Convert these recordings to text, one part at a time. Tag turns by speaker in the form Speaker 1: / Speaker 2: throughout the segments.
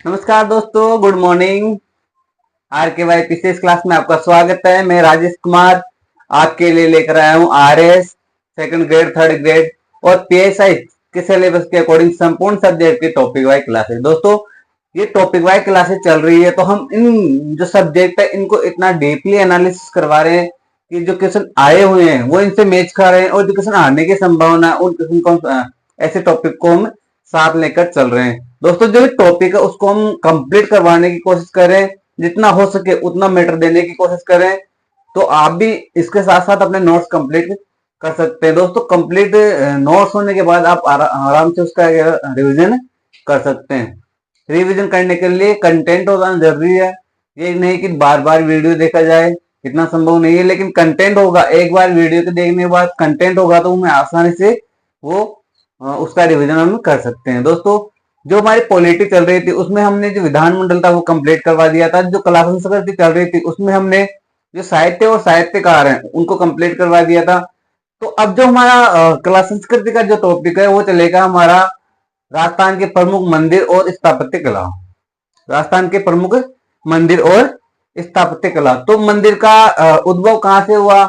Speaker 1: नमस्कार दोस्तों, good morning. Are के वाई पीसीएस क्लास में आपका स्वागत है। मैं राजेश कुमार आपके लिए लेकर आया हूँ RS second grade, third grade और पीएसआई के सिलेबस के अकॉर्डिंग संपूर्ण सब्जेक्ट की टॉपिक वाइज क्लासेस। दोस्तों, ये टॉपिक वाइज क्लासेस चल रही है तो हम इन जो सब्जेक्ट है इनको इतना डीपली एनालिसिस करवा रहे हैं कि जो क्वेश्चन आए हुए हैं वो इनसे मैच खा रहे हैं और जो क्वेश्चन आने की संभावना है उन क्वेश्चन को ऐसे टॉपिक को हम साथ लेकर चल रहे हैं। दोस्तों, जो टॉपिक है उसको हम कंप्लीट करवाने की कोशिश करें, जितना हो सके उतना मैटर देने की कोशिश करें, तो आप भी इसके साथ साथ अपने नोट्स कंप्लीट कर सकते हैं। दोस्तों, कंप्लीट नोट्स होने के बाद आप आराम से उसका रिवीजन कर सकते हैं। रिवीजन करने के लिए कंटेंट होना जरूरी है। ये नहीं कि बार बार वीडियो देखा जाए, इतना संभव नहीं है, लेकिन कंटेंट होगा। एक बार वीडियो के देखने के बाद कंटेंट होगा तो मैं आसानी से वो उसका रिवीजन हम कर सकते हैं। दोस्तों, जो हमारी पॉलिटी चल रही थी उसमें हमने जो विधानमंडल था वो कंप्लीट करवा दिया था। जो कला संस्कृति चल रही थी उसमें हमने जो साहित्य और साहित्यकार हैं उनको कंप्लीट करवा दिया था। तो अब जो हमारा कला संस्कृति का जो टॉपिक है वो चलेगा हमारा राजस्थान के प्रमुख मंदिर और स्थापत्य कला। राजस्थान के प्रमुख मंदिर और स्थापत्य कला। तो मंदिर का उद्भव कहाँ से हुआ,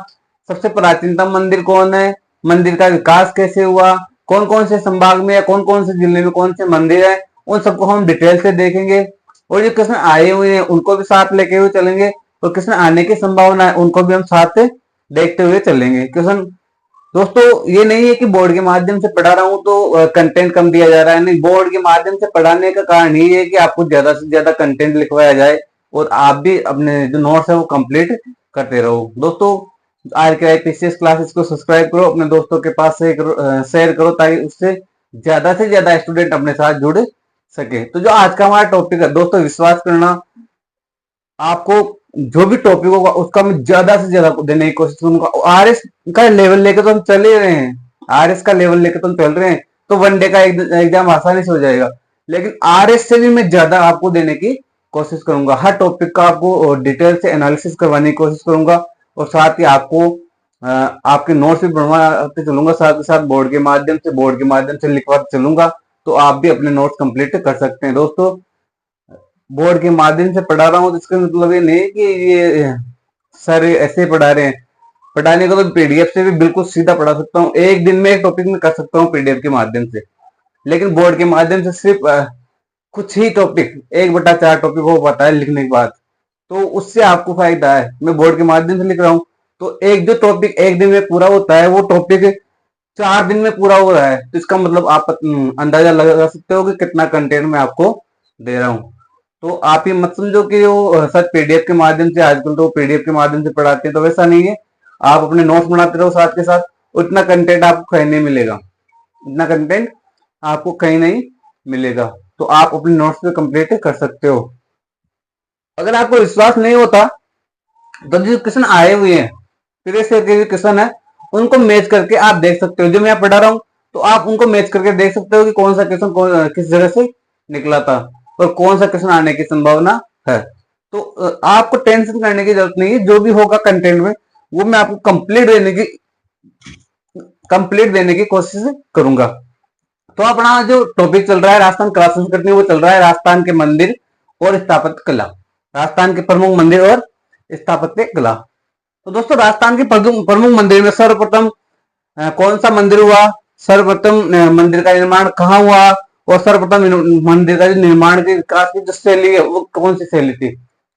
Speaker 1: सबसे प्राचीनतम मंदिर कौन है, मंदिर का विकास कैसे हुआ, कौन कौन से संभाग में या कौन कौन से जिले में कौन से मंदिर है, उन सबको हम डिटेल से देखेंगे। और जो क्वेश्चन आए हुए हैं उनको भी साथ लेके हुए चलेंगे और क्वेश्चन आने की संभावना है उनको भी हम साथ देखते हुए चलेंगे। क्वेश्चन दोस्तों, ये नहीं है कि बोर्ड के माध्यम से पढ़ा रहा हूं तो कंटेंट कम दिया जा रहा है। नहीं, बोर्ड के माध्यम से पढ़ाने का कारण ये है कि आपको ज्यादा से ज्यादा कंटेंट लिखवाया जाए और आप भी अपने जो नोट्स है वो कंप्लीट करते रहो। दोस्तों, आर के आई पीसीएस क्लासेस को सब्सक्राइब करो, अपने दोस्तों के पास शेयर करो ताकि उससे ज्यादा स्टूडेंट अपने साथ जुड़ सके। तो जो आज का हमारा टॉपिक है दोस्तों, विश्वास करना, आपको जो भी टॉपिक होगा उसका मैं ज्यादा से ज्यादा देने की कोशिश करूंगा। आरएस का लेवल लेकर तो हम चल ही रहे हैं, आरएस का लेवल लेकर तो हम चल रहे हैं, तो वनडे का एग्जाम आसानी से हो जाएगा। लेकिन आरएस से भी मैं ज्यादा आपको देने की कोशिश करूंगा। हर टॉपिक का आपको डिटेल से एनालिसिस करवाने की कोशिश करूंगा और साथ ही आपको आपके नोट्स भी बनवाते चलूंगा, साथ ही साथ बोर्ड के माध्यम से लिखवाते चलूंगा, तो आप भी अपने नोट्स कंप्लीट कर सकते हैं। दोस्तों, बोर्ड के माध्यम से पढ़ा रहा हूँ तो इसका मतलब ये नहीं कि ये सर ऐसे पढ़ा रहे हैं। पढ़ाने को तो पीडीएफ से भी बिल्कुल सीधा पढ़ा सकता हूँ, एक दिन में एक टॉपिक में कर सकता हूँ पीडीएफ के माध्यम से। लेकिन बोर्ड के माध्यम से सिर्फ कुछ ही टॉपिक, 1/4 टॉपिक हो पाता है लिखने के बाद, तो उससे आपको फायदा है। मैं बोर्ड के माध्यम से लिख रहा हूँ तो एक जो टॉपिक एक दिन में पूरा होता है वो टॉपिक 4 दिन में पूरा हो रहा है, तो इसका मतलब आप अंदाजा लगा सकते हो कि कितना कंटेंट मैं आपको दे रहा हूँ। तो आप ये मत समझो कि वो सर पीडीएफ के माध्यम से, आजकल तो पीडीएफ के माध्यम से पढ़ाते हैं, तो वैसा नहीं है। आप अपने नोट्स बनाते रहो साथ के साथ, उतना कंटेंट आपको कहीं नहीं मिलेगा, इतना कंटेंट आपको कहीं नहीं मिलेगा। तो आप अपने नोट्स पे कंप्लीट कर सकते हो। अगर आपको विश्वास नहीं होता तो जो क्वेश्चन आए हुए हैं, प्रीवियस ईयर के जो क्वेश्चन है उनको मैच करके आप देख सकते हो। जो मैं पढ़ा रहा हूँ तो आप उनको मैच करके देख सकते हो कि कौन सा क्वेश्चन किस जगह से निकला था और कौन सा क्वेश्चन आने की संभावना है। तो आपको टेंशन करने की जरूरत नहीं है, जो भी होगा कंटेंट में वो मैं आपको कंप्लीट देने की कोशिश करूंगा। तो अपना जो टॉपिक चल रहा है राजस्थान कला संस्कृति, वो चल रहा है राजस्थान के मंदिर और स्थापत्य कला, राजस्थान के प्रमुख मंदिर और स्थापत्य कला। तो दोस्तों, राजस्थान के प्रमुख मंदिर में सर्वप्रथम कौन सा मंदिर हुआ, सर्वप्रथम मंदिर का निर्माण कहाँ हुआ और सर्वप्रथम मंदिर का जो निर्माण के विकास की जो शैली है वो कौन सी शैली थी,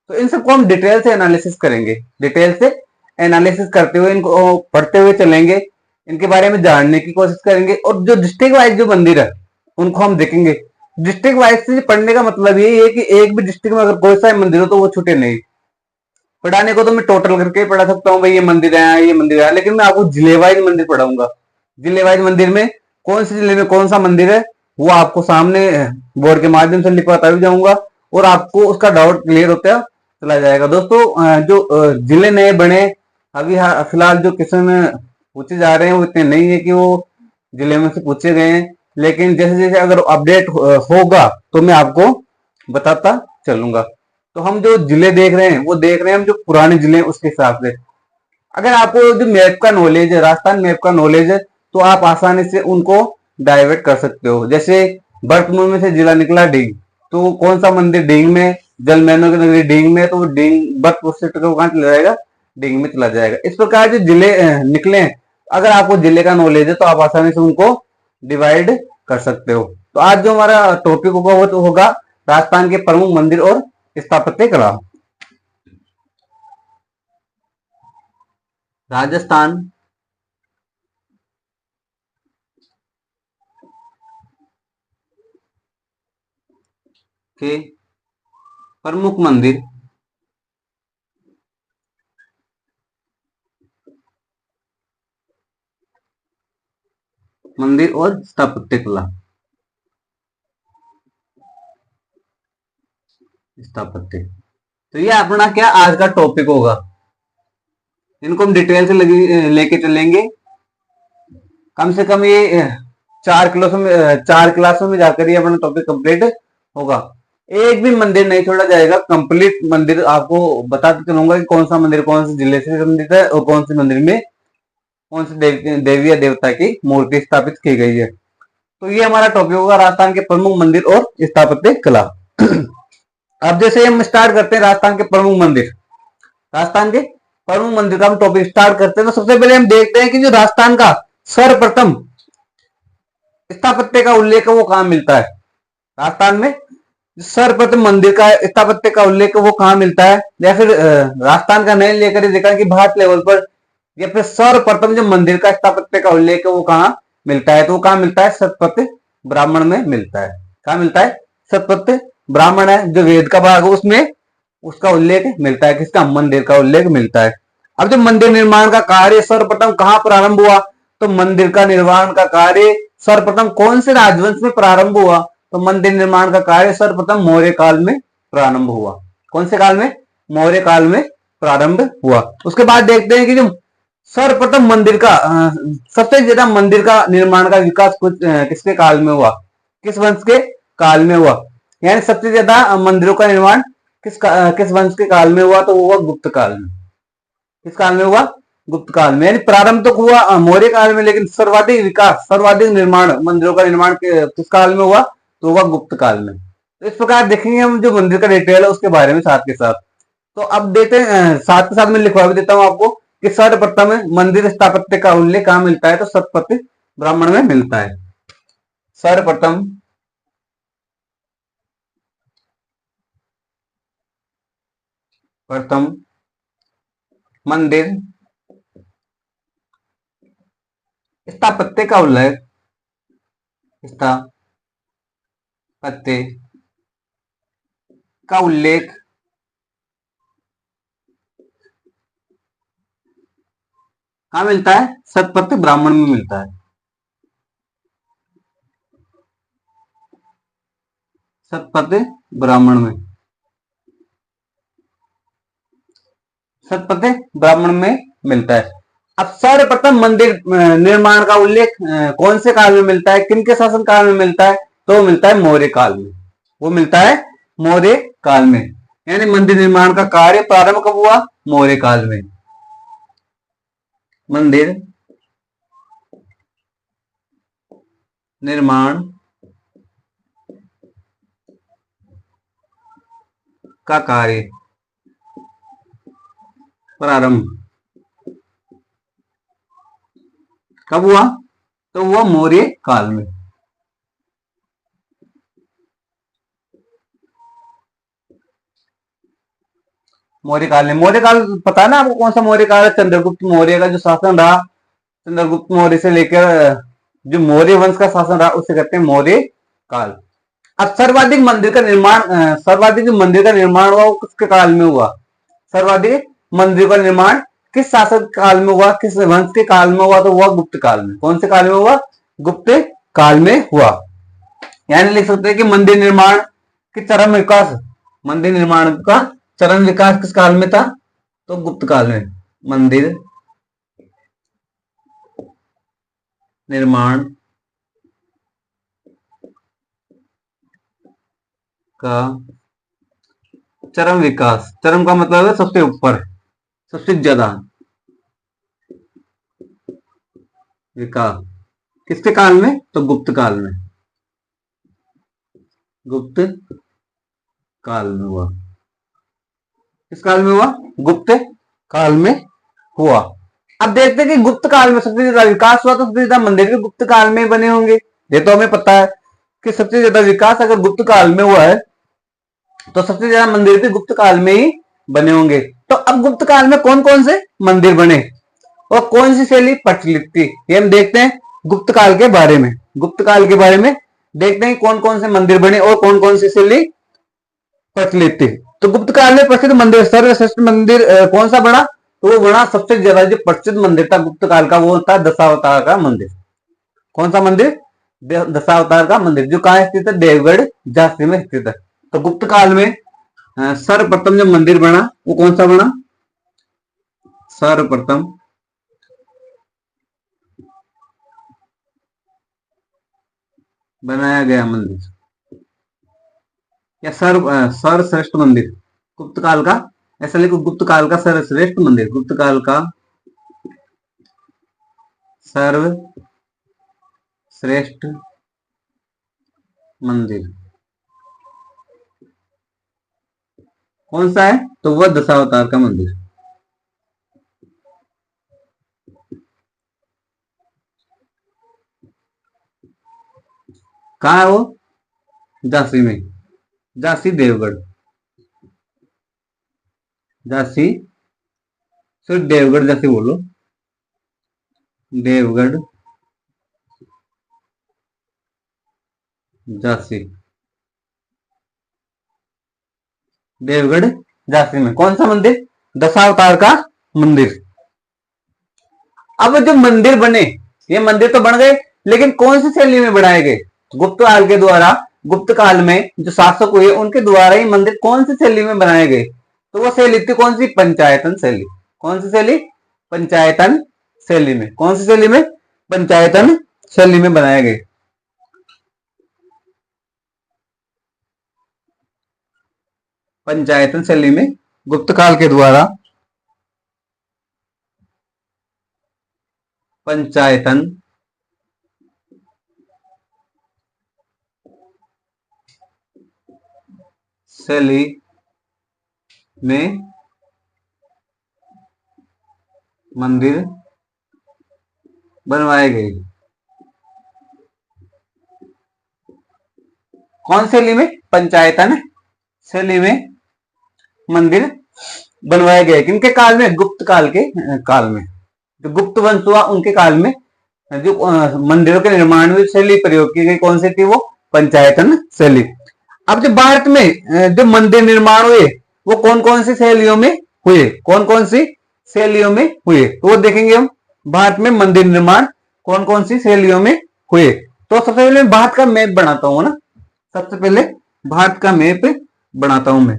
Speaker 1: तो इन सबको हम डिटेल से एनालिसिस करेंगे। डिटेल से एनालिसिस करते हुए इनको पढ़ते हुए चलेंगे, इनके बारे में जानने की कोशिश करेंगे और जो डिस्ट्रिक्ट वाइज जो मंदिर है उनको हम देखेंगे। डिस्ट्रिक्ट वाइज से पढ़ने का मतलब यही है कि एक भी डिस्ट्रिक्ट में अगर कोई सा मंदिर हो तो वो छूटे नहीं। पढ़ाने को तो मैं टोटल करके पढ़ा सकता हूँ, भाई ये मंदिर है ये मंदिर है, लेकिन मैं आपको जिले वाइज मंदिर पढ़ाऊंगा। जिले वाइज मंदिर में कौन से जिले में कौन सा मंदिर है वो आपको सामने बोर्ड के माध्यम से लिखवाता भी जाऊंगा और आपको उसका डाउट क्लियर होता चला जाएगा। दोस्तों, जो जिले नए बने अभी फिलहाल जो क्वेश्चन पूछे जा रहे हैं वो इतने नहीं है कि वो जिले में से पूछे गए हैं, लेकिन जैसे जैसे अगर अपडेट होगा तो मैं आपको बताता चलूंगा। तो हम जो जिले देख रहे हैं वो देख रहे हैं हम जो पुराने जिले हैं उसके हिसाब से। अगर आपको जो मैप का नॉलेज है, राजस्थान मैप का नॉलेज है, तो आप आसानी से उनको डाइवर्ट कर सकते हो। जैसे बर्तमूर में से जिला निकला डी, तो कौन सा मंदिर डींग में, जलमैनों की नगरी डींग में, तो वो डींग बर्थ सेक्टर को कहाँ चला जाएगा, डींग में चला जाएगा। इस प्रकार जो जिले निकले, अगर आपको जिले का नॉलेज है तो आप आसानी से उनको डिवाइड कर सकते हो। तो आज जो हमारा टॉपिक होगा वो तो होगा राजस्थान के प्रमुख मंदिर और स्थापत्य कला। राजस्थान के प्रमुख मंदिर और स्थापत्य कला। स्थापत्य, तो ये अपना क्या आज का टॉपिक होगा। इनको हम डिटेल से लेके चलेंगे। कम से कम ये 4 क्लासों में जाकर ये अपना टॉपिक कंप्लीट होगा। एक भी मंदिर नहीं छोड़ा जाएगा, कंप्लीट मंदिर आपको बताते चलूंगा कि कौन सा मंदिर कौन से जिले से संबंधित है और कौन से मंदिर में कौन से देवी या देवता की मूर्ति स्थापित की गई है। तो ये हमारा टॉपिक होगा राजस्थान के प्रमुख मंदिर और स्थापत्य कला। अब जैसे हम स्टार्ट करते हैं राजस्थान के प्रमुख मंदिर, राजस्थान के प्रमुख मंदिर का हम टॉपिक स्टार्ट करते हैं। तो सबसे पहले हम देखते हैं कि जो राजस्थान का सर्वप्रथम स्थापत्य का उल्लेख है वो कहां मिलता है। राजस्थान में सर्वप्रथम मंदिर का स्थापत्य का उल्लेख वो कहां मिलता है, या फिर राजस्थान का नहीं लेकर देखा कि भारत लेवल पर, या फिर सर्वप्रथम जो मंदिर का स्थापत्य का उल्लेख है वो कहां मिलता है, तो वो कहां मिलता है, सतपथ ब्राह्मण में मिलता है। कहां मिलता है, सतपथ ब्राह्मण है जो वेद का भाग है उसमें उसका उल्लेख मिलता है, किसका, मंदिर का उल्लेख मिलता है। अब जब मंदिर निर्माण का कार्य सर्वप्रथम कहां प्रारंभ हुआ, तो मंदिर का निर्माण का कार्य सर्वप्रथम कौन से राजवंश में प्रारंभ हुआ, तो मंदिर निर्माण का कार्य सर्वप्रथम मौर्य काल में प्रारंभ हुआ। कौन से काल में, मौर्य काल में प्रारंभ हुआ। उसके बाद देखते हैं कि जो सर्वप्रथम मंदिर का सबसे ज्यादा मंदिर का निर्माण का विकास किसके काल में हुआ, किस वंश के काल में हुआ, यानी सबसे ज्यादा मंदिरों का निर्माण किस वंश के काल में हुआ, तो वो हुआ गुप्त काल में। किस काल में हुआ, गुप्त काल में। यानी प्रारंभ तो हुआ मौर्य काल में, लेकिन सर्वाधिक विकास सर्वाधिक निर्माण मंदिरों का निर्माण किस काल में हुआ, तो हुआ गुप्त काल में। तो इस प्रकार देखेंगे हम जो मंदिर का डिटेल है उसके बारे में साथ के साथ। तो अब देते हैं, साथ के साथ मैं लिखवा भी देता हूं आपको कि सर्वप्रथम मंदिर स्थापत्य का उल्लेख कहां मिलता है, तो सतपथ ब्राह्मण में मिलता है। सर्वप्रथम प्रथम मंदिर स्थापत्य का उल्लेख स्थापत्य का उल्लेख कहां मिलता है, सतपथ ब्राह्मण में मिलता है। सतपथ ब्राह्मण में, सतपथ ब्राह्मण में मिलता है। अब सर्वप्रथम मंदिर निर्माण का उल्लेख कौन से काल में मिलता है, किनके शासन काल में मिलता है, तो मिलता है मौर्य काल में। वो मिलता है मौर्य काल में, यानी मंदिर निर्माण का कार्य प्रारंभ कब हुआ, मौर्य काल में। मंदिर निर्माण का कार्य प्रारंभ कब हुआ, तो हुआ मौर्य काल में। मौर्य काल में, मौर्य काल पता है ना आपको कौन सा मौर्य काल है, चंद्रगुप्त मौर्य का जो शासन रहा, चंद्रगुप्त मौर्य से लेकर जो मौर्य वंश का शासन रहा उसे कहते हैं मौर्य काल। अब सर्वाधिक मंदिर का निर्माण सर्वाधिक जो मंदिर का निर्माण हुआ वो किसके काल में हुआ, सर्वाधिक मंदिर का निर्माण किस शासक काल में हुआ, किस वंश के काल में हुआ, तो हुआ गुप्त काल में। कौन से काल में हुआ, गुप्त काल में हुआ। यानी लिख सकते हैं कि मंदिर निर्माण की चरम विकास, मंदिर निर्माण का चरम विकास किस काल में था, तो गुप्त काल में। मंदिर निर्माण का चरम विकास, चरम का मतलब है सबसे ऊपर, सबसे ज्यादा विकास किसके काल में, तो गुप्त काल में। गुप्त काल में हुआ। किस काल में हुआ? गुप्त काल में हुआ। अब देखते हैं कि गुप्त काल में सबसे ज्यादा विकास हुआ तो सबसे ज्यादा मंदिर भी गुप्त काल में बने होंगे। ये तो हमें पता है कि सबसे ज्यादा विकास अगर गुप्त काल में हुआ है तो सबसे ज्यादा मंदिर भी गुप्त काल में ही बने होंगे। तो अब गुप्त काल में कौन कौन से मंदिर बने और कौन सी शैली प्रचलित थी, ये हम देखते हैं गुप्त काल के बारे में। गुप्त काल के बारे में देखते हैं कौन कौन से मंदिर बने और कौन कौन सी शैली प्रचलित थी। तो गुप्त काल में प्रसिद्ध मंदिर, सर्वश्रेष्ठ मंदिर कौन सा बना? तो वो बना सबसे ज्यादा जो प्रसिद्ध मंदिर था गुप्त काल का, वो था दशावतार का मंदिर। कौन सा मंदिर? दशावतार का मंदिर, जो कहाँ स्थित है? देवगढ़ झांसी में स्थित है। तो गुप्त काल में सर्वप्रथम जो मंदिर बना वो कौन सा बना? सर्वप्रथम बनाया गया मंदिर या सर्वश्रेष्ठ मंदिर गुप्त काल का, ऐसा लिखो गुप्त काल का सर्वश्रेष्ठ मंदिर, गुप्त काल का सर्वश्रेष्ठ मंदिर कौन सा है? तो वह दशावतार का मंदिर। कहा है वो? झांसी में, झांसी देवगढ़, झांसी सिर्फ देवगढ़ जैसे बोलो, देवगढ़ झांसी, देवगढ़ झांसी में कौन सा मंदिर? दशावतार का मंदिर। अब जो मंदिर बने, ये मंदिर तो बन गए, लेकिन कौन सी शैली में बनाए गए? गुप्त काल के द्वारा, गुप्त काल में जो शासक हुए उनके द्वारा ही मंदिर कौन सी शैली में बनाए गए? तो वो शैली थी कौन सी? पंचायतन शैली। कौन सी शैली? पंचायतन शैली में। कौन सी शैली में? पंचायतन शैली में बनाए गए। पंचायतन शैली में गुप्त काल के द्वारा पंचायतन शैली में मंदिर बनवाए गए। कौन शैली में? पंचायतन शैली में मंदिर बनवाए गए। किनके काल में? गुप्त काल के काल में। जो गुप्त वंश हुआ उनके काल में जो मंदिरों के निर्माण में शैली प्रयोग की गई कौन सी थी? वो पंचायतन शैली। अब जो भारत में जो मंदिर निर्माण हुए वो कौन कौन सी शैलियों में हुए? कौन कौन सी शैलियों में हुए? तो वो देखेंगे हम। भारत में मंदिर निर्माण कौन कौन सी शैलियों में हुए? तो सबसे पहले भारत का मैप बनाता हूं ना, सबसे पहले भारत का मैप बनाता हूं मैं।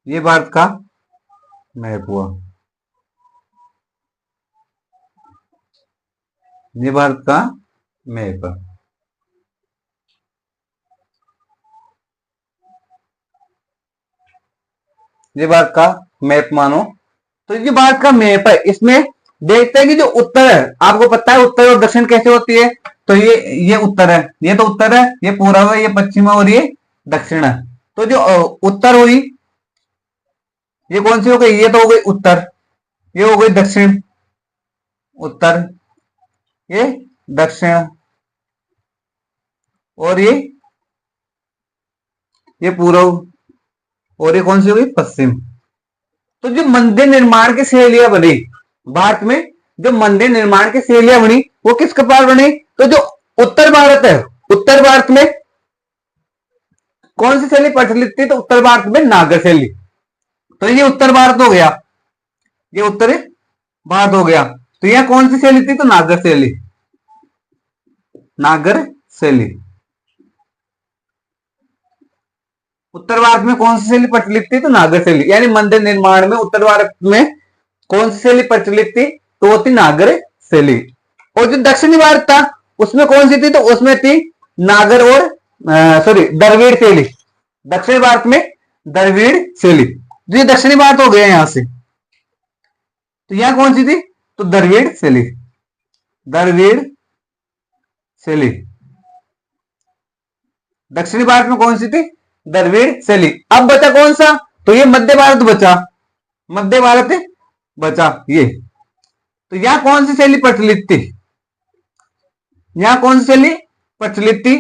Speaker 1: ये भारत का मैप हुआ, ये भारत का मैप। ये भारत का मैप मानो। तो ये भारत का मैप है, इसमें देखते हैं कि जो उत्तर है, आपको पता है उत्तर और दक्षिण कैसे होती है? तो ये उत्तर है, ये तो उत्तर है, ये पूर्व है, ये पश्चिम है और ये दक्षिण है। तो जो उत्तर हुई ये कौन सी हो गई? ये तो हो गई उत्तर, ये हो गई दक्षिण, उत्तर, ये दक्षिण, और ये पूर्व, और ये कौन सी हो गई? पश्चिम। तो जो मंदिर निर्माण की शैलियां बनी भारत में, जो मंदिर निर्माण की शैलियां बनी वो किस प्रकार बनी? तो जो उत्तर भारत है, उत्तर भारत में कौन सी शैली प्रचलित थी? तो उत्तर भारत में नागर शैली। तो ये उत्तर भारत हो गया, ये उत्तर भारत हो गया। तो यह कौन सी शैली थी? तो नागर शैली, नागर शैली। उत्तर भारत में कौन सी शैली प्रचलित थी? तो नागर शैली। यानी मंदिर निर्माण में उत्तर भारत में कौन सी शैली प्रचलित थी? तो वो थी नागर शैली। और जो दक्षिणी भारत था उसमें कौन सी थी? तो उसमें थी नागर और सॉरी द्रविड़ शैली। दक्षिण भारत में द्रविड़ शैली। तो ये दक्षिणी भारत हो गया यहां से। तो यहां कौन सी थी? तो द्रविड़ शैली, द्रविड़ शैली। दक्षिणी भारत में कौन सी थी? द्रविड़ शैली। अब बचा कौन सा? तो ये मध्य भारत बचा, मध्य भारत बचा ये। तो यहां कौन सी शैली प्रचलित थी? यहां कौन सी शैली प्रचलित थी?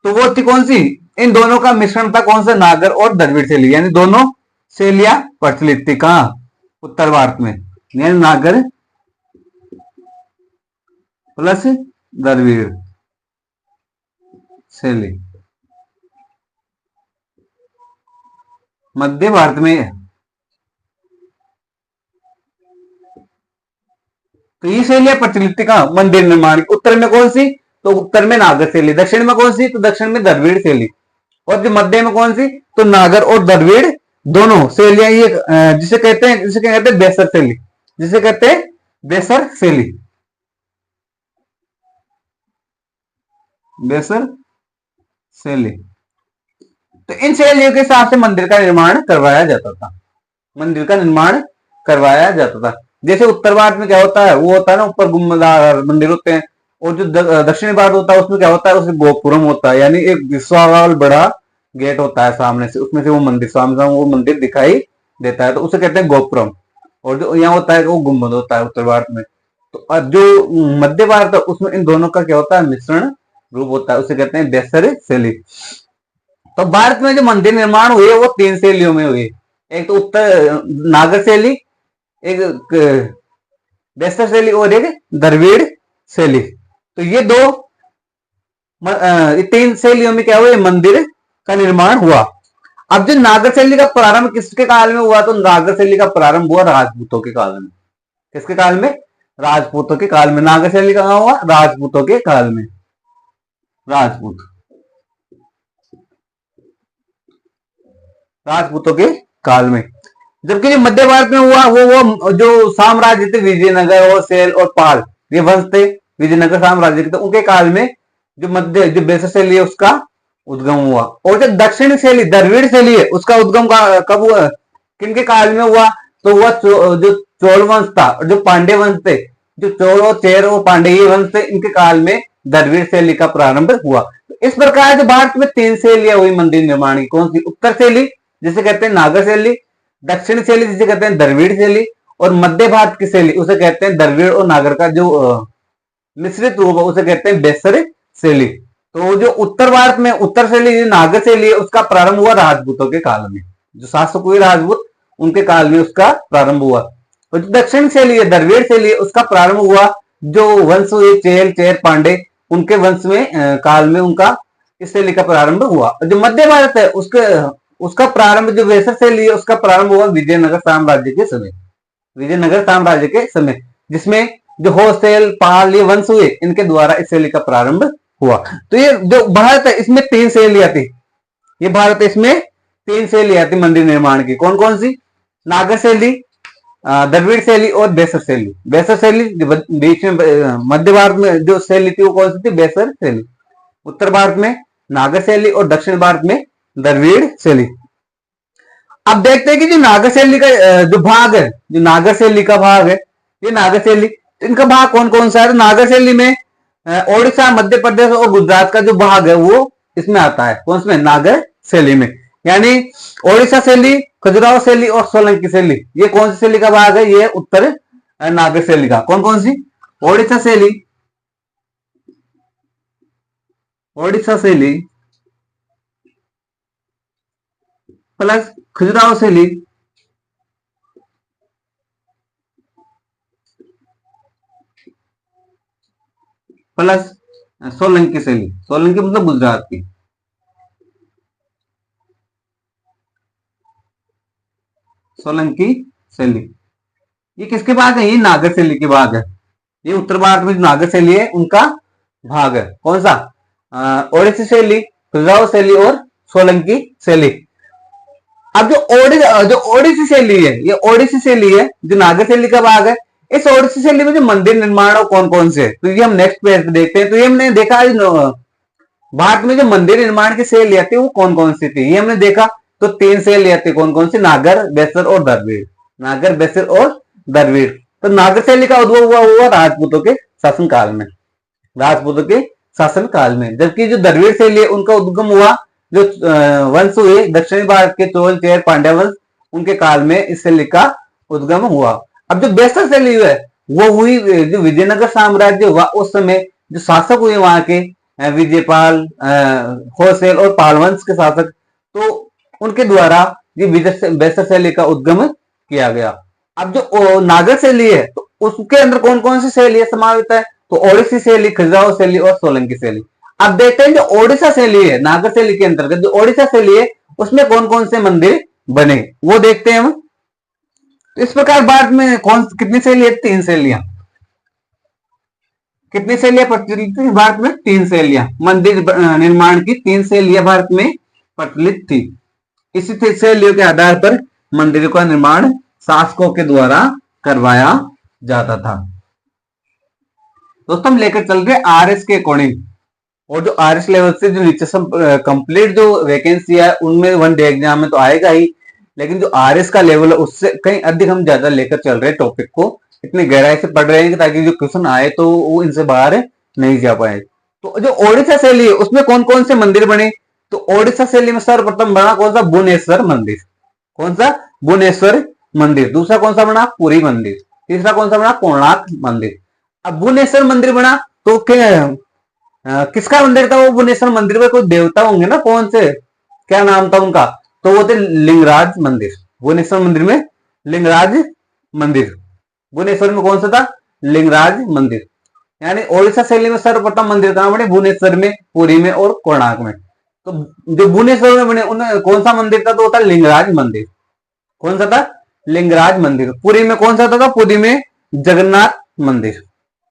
Speaker 1: तो वो थी कौन सी? इन दोनों का मिश्रण था। कौन सा? नागर और द्रविड़ शैली। यानी दोनों शैलियां प्रचलित थी। कहां? उत्तर भारत में। यानी नागर प्लस द्रविड़ शैली मध्य भारत में। तो ये शैलियां प्रचलित थी कहां? मंदिर निर्माण। उत्तर में कौन सी? तो उत्तर में नागर शैली। दक्षिण में कौन सी? तो दक्षिण में द्रविड़ शैली। और जो मध्य में कौन सी? तो नागर और द्रविड़ दोनों शैलियां ये जिसे कहते हैं, जिसे कहते हैं बेसर शैली, जिसे कहते हैं बेसर शैली, बेसर शैली। तो इन शैलियों के हिसाब से मंदिर का निर्माण करवाया जाता था, मंदिर का निर्माण करवाया जाता था। जैसे उत्तर भारत में क्या होता है? वो होता है ना ऊपर गुम्बदार मंदिर होते हैं। और जो दक्षिणी भारत होता है उसमें क्या होता है? उसमें गोपुरम होता है, यानी एक विशाल बड़ा गेट होता है सामने से, उसमें से वो मंदिर सामने वो मंदिर दिखाई देता है, तो उसे कहते हैं गोपुरम। और जो यहाँ होता है वो गुम्बद होता है उत्तर भारत में। तो अब जो मध्य भारत है उसमें इन दोनों का क्या होता है? मिश्रण रूप होता है, उसे कहते हैं बेसर शैली। तो भारत में जो मंदिर निर्माण हुए वो तीन शैलियों में हुए। एक तो उत्तर नागर शैली, एक बेसर शैली और एक द्रविड़ शैली। तो ये दो तीन शैलियों में क्या हुआ? मंदिर का निर्माण हुआ। अब जो नागर शैली का प्रारंभ किसके काल में हुआ? तो नागर शैली का प्रारंभ हुआ राजपूतों के काल में। किसके काल में? राजपूतों के काल में। नागर शैली कहां हुआ? राजपूतों के काल में। राजपूत, राजपूतों के काल में। जबकि जो मध्य भारत में हुआ वो जो साम्राज्य थे विजयनगर और सेल और पाल, ये वंश थे विजयनगर साम्राज्य के, तो उनके काल में जो मध्य जो बेसर शैली है उसका उद्गम हुआ। और जो दक्षिण शैली द्रविड़ शैली है उसका उद्गम कब हुआ? किनके काल में हुआ? तो वह जो चोल वंश था और जो पांडे वंश थे, जो चोल और चेर और पांडे वंश थे, इनके काल में द्रविड़ शैली का प्रारंभ हुआ। तो इस प्रकार जो भारत में तीन शैलियां हुई मंदिर निर्माण की। कौन सी? उत्तर शैली जिसे कहते हैं नागर शैली, दक्षिण शैली जिसे कहते हैं द्रविड़ शैली, और मध्य भारत की शैली उसे कहते हैं द्रविड़ और नागर का जो मिश्रित रूप है उसे कहते हैं बेसर शैली। तो जो उत्तर भारत में उत्तर शैली नागर शैली है उसका प्रारंभ हुआ राजपूतों के काल में। जो शासक हुए राजपूत उनके काल में उसका प्रारंभ हुआ। और जो दक्षिण शैली है द्रविड़ शैली उसका प्रारंभ हुआ जो वंश हुए चेल चेर पांडे उनके वंश में काल में उनका इस शैली का प्रारंभ हुआ। जो मध्य भारत है उसके उसका प्रारंभ जो बेसर शैली है उसका प्रारंभ हुआ विजयनगर साम्राज्य के समय, विजयनगर साम्राज्य के समय, जिसमें जो होसेल पाल ये वंश हुए इनके द्वारा इस शैली का प्रारंभ हुआ। तो ये जो भारत है इसमें तीन शैलियां थी। ये भारत इसमें तीन शैलियां थी मंदिर निर्माण की। कौन कौन सी? नागर शैली, द्रविड़ शैली और बेसर शैली। बेसर शैली बीच में मध्य भारत में जो शैली थी वो कौन सी थी? बेसर शैली। उत्तर भारत में नागर शैली और दक्षिण भारत में द्रविड़ शैली। अब देखते हैं कि जो नागर शैली का जो भाग है, जो नागर शैली का भाग है, ये नागर शैली, तो इनका भाग कौन कौन सा है? तो नागर शैली में ओडिशा मध्य प्रदेश और गुजरात का जो भाग है वो इसमें आता है। कौन सी में? नागर शैली में। यानी ओडिशा शैली, खजुराहो शैली और सोलंकी शैली, ये कौन सी शैली का भाग है? ये उत्तर नागर शैली का। कौन कौन सी? ओडिशा शैली, ओडिशा शैली प्लस खजुराहो शैली प्लस सोलंकी शैली। सोलंकी मतलब गुजरात की। सोलंकी शैली ये किसके भाग है? ये नागर शैली के भाग है। ये उत्तर भारत में जो नागर शैली है उनका भाग है। कौन सा? ओडिसी शैली, खजुराहो शैली और सोलंकी शैली। अब जो ओडिसी शैली है, ये ओडिसी शैली है जो नागर शैली का भाग है। इस ओडिसी शैली में जो मंदिर निर्माण है कौन कौन से, तो ये हम नेक्स्ट पेज पे देखते हैं। तो ये हमने देखा भारत में जो मंदिर निर्माण की शैलियां थी वो कौन कौन सी थी, ये हमने देखा। तो 3 शैलियां थी, कौन कौन सी? नागर, बेसर और द्रविड़। नागर, बेसर और द्रविड़। तो नागर शैली का उद्भव हुआ राजपूतों के शासनकाल में, राजपूतों के शासनकाल में। जबकि जो द्रविड़ शैली है उनका उद्गम हुआ जो वंश हुए दक्षिणी भारत के चोल, चेर, पांड्या वंश, उनके काल में इस शैली का उद्गम हुआ। अब जो बेसर शैली है वो हुई जो विजयनगर साम्राज्य हुआ उस समय जो शासक हुए वहां के विजयपाल, होसेल और पाल वंश के शासक, तो उनके द्वारा ये बेसर शैली का उद्गम किया गया। अब जो नागर शैली है तो उसके अंदर कौन कौन सी शैली समावित है? तो ओडिसी शैली, खजुराहो शैली और सोलंकी शैली। अब देखते हैं जो ओडिशा शैली है, नागर शैली के अंतर्गत जो ओडिशा शैली है उसमें कौन कौन से मंदिर बने वो देखते हैं हम। तो इस प्रकार भारत में कितनी शैली है? 3 शैलियां। कितनी शैलियां प्रचलित थी भारत में? 3 शैलियां। मंदिर निर्माण की 3 शैलियां भारत में प्रचलित थी। इसी शैलियों के आधार पर मंदिरों का निर्माण शासकों के द्वारा करवाया जाता था। दोस्तों हम लेकर चल रहे आरएस के अकॉर्डिंग, और जो आरएस लेवल से जो नीचे सब कंप्लीट जो वैकेंसी है उनमें वन डे एग्जाम में तो आएगा ही, लेकिन जो आरएस का लेवल है उससे कहीं अधिक हम ज्यादा लेकर चल रहे हैं टॉपिक को, इतनी गहराई से पढ़ रहे हैं ताकि जो क्वेश्चन आए तो वो इनसे बाहर नहीं जा पाए। तो जो ओडिशा शैली है उसमें कौन कौन से मंदिर बने? तो ओडिशा शैली में सर्वप्रथम बना कौन सा? भुवनेश्वर मंदिर। कौन सा? भुवनेश्वर मंदिर। दूसरा कौन सा बना? पुरी मंदिर। तीसरा कौन सा बना? कोणार्क मंदिर। अब भुवनेश्वर मंदिर बना तो किसका मंदिर था वो? भुवनेश्वर मंदिर में कोई देवता होंगे ना, कौन से, क्या नाम था उनका? तो वो थे लिंगराज मंदिर। भुवनेश्वर मंदिर में लिंगराज मंदिर। भुवनेश्वर में कौन सा था? लिंगराज मंदिर। यानी ओडिशा शैली में सर्वप्रथम मंदिर कहां बने? भुवनेश्वर में, पुरी में और कोणार्क में। तो जो भुवनेश्वर में बने उनमें कौन सा मंदिर था? तो वो था लिंगराज मंदिर। कौन सा था? लिंगराज मंदिर। पुरी में कौन सा था? पुरी में जगन्नाथ मंदिर।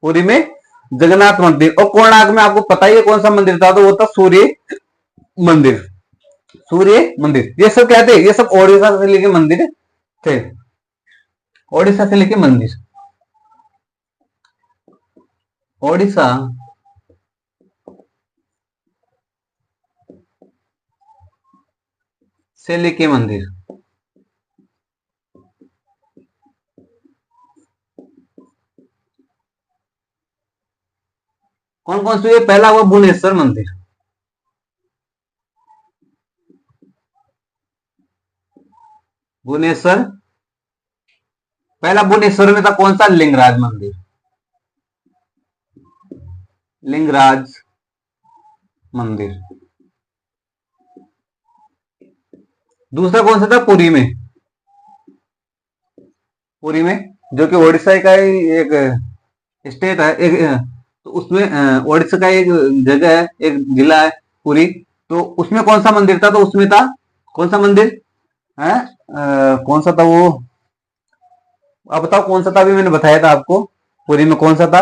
Speaker 1: पुरी में जगन्नाथ मंदिर। और कोणार्क में आपको पता ही है कौन सा मंदिर था? तो वो था सूर्य मंदिर। सूर्य मंदिर। ये सब क्या थे? ये सब ओडिशा से लेके मंदिर थे। ओडिशा से लेके मंदिर, ओडिशा से लेके मंदिर। कौन कौन से? पहला हुआ भुवनेश्वर मंदिर। भुवनेश्वर, पहला भुवनेश्वर में था कौन सा? लिंगराज मंदिर। लिंगराज मंदिर। दूसरा कौन सा था? पुरी में। पुरी में जो कि ओडिशा का ही एक स्टेट है, एक तो उसमें ओडिशा का एक जगह है, एक जिला है पुरी। तो उसमें कौन सा मंदिर था? तो उसमें था कौन सा मंदिर है? कौन सा था वो? आप बताओ कौन सा था? अभी मैंने बताया था आपको। पुरी में कौन सा था?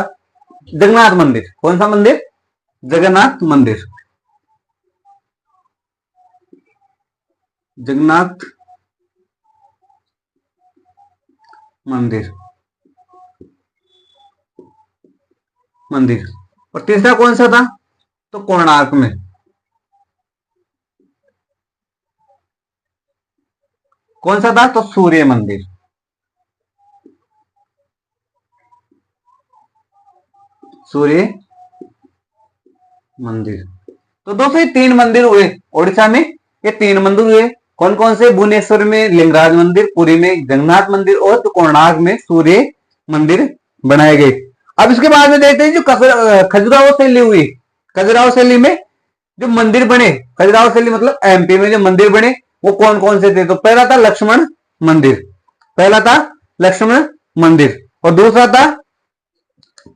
Speaker 1: जगन्नाथ मंदिर। कौन सा मंदिर? जगन्नाथ मंदिर। जगन्नाथ मंदिर, मंदिर। और तीसरा कौन सा था? तो कोणार्क में। कौन सा था? तो सूर्य मंदिर। सूर्य मंदिर। तो दोस्तों ये 3 मंदिर हुए ओडिशा में, ये 3 मंदिर हुए। कौन कौन से? भुवनेश्वर में लिंगराज मंदिर, पुरी में जगन्नाथ मंदिर और तो कोणार्क में सूर्य मंदिर बनाए गए। अब इसके बाद में देखते हैं जो खजुराहो शैली हुई। खजुराहो शैली में जो मंदिर बने, खजुराहो शैली मतलब एमपी में जो मंदिर बने वो कौन कौन से थे? तो पहला था लक्ष्मण मंदिर। पहला था लक्ष्मण मंदिर। और दूसरा था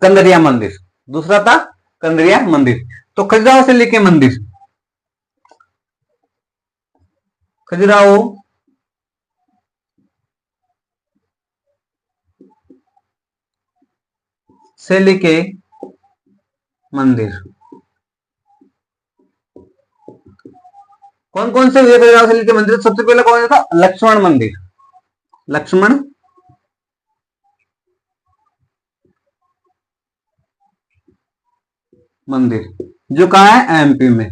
Speaker 1: कंदरिया मंदिर। दूसरा था कंदरिया मंदिर। तो खजुराहो से लेके मंदिर, खजुराहो शैली के मंदिर। कौन कौन से हुए खजुराहो शैली के मंदिर? सबसे पहले कौन सा था? लक्ष्मण मंदिर। लक्ष्मण मंदिर जो कहाँ है? एमपी में।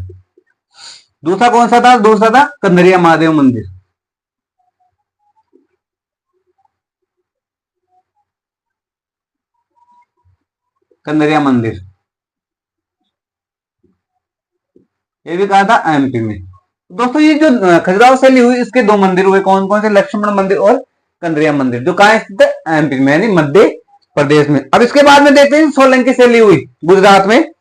Speaker 1: दूसरा कौन सा था? दूसरा था कंदरिया महादेव मंदिर। कंदरिया मंदिर ये भी कहा था? एमपी में। दोस्तों ये जो खजुराहो शैली हुई इसके दो मंदिर हुए। कौन कौन से? लक्ष्मण मंदिर और कंदरिया मंदिर, जो कहाँ स्थित है? एमपी में, यानी मध्य प्रदेश में। अब इसके बाद में देखते हैं सोलंकी शैली हुई गुजरात में।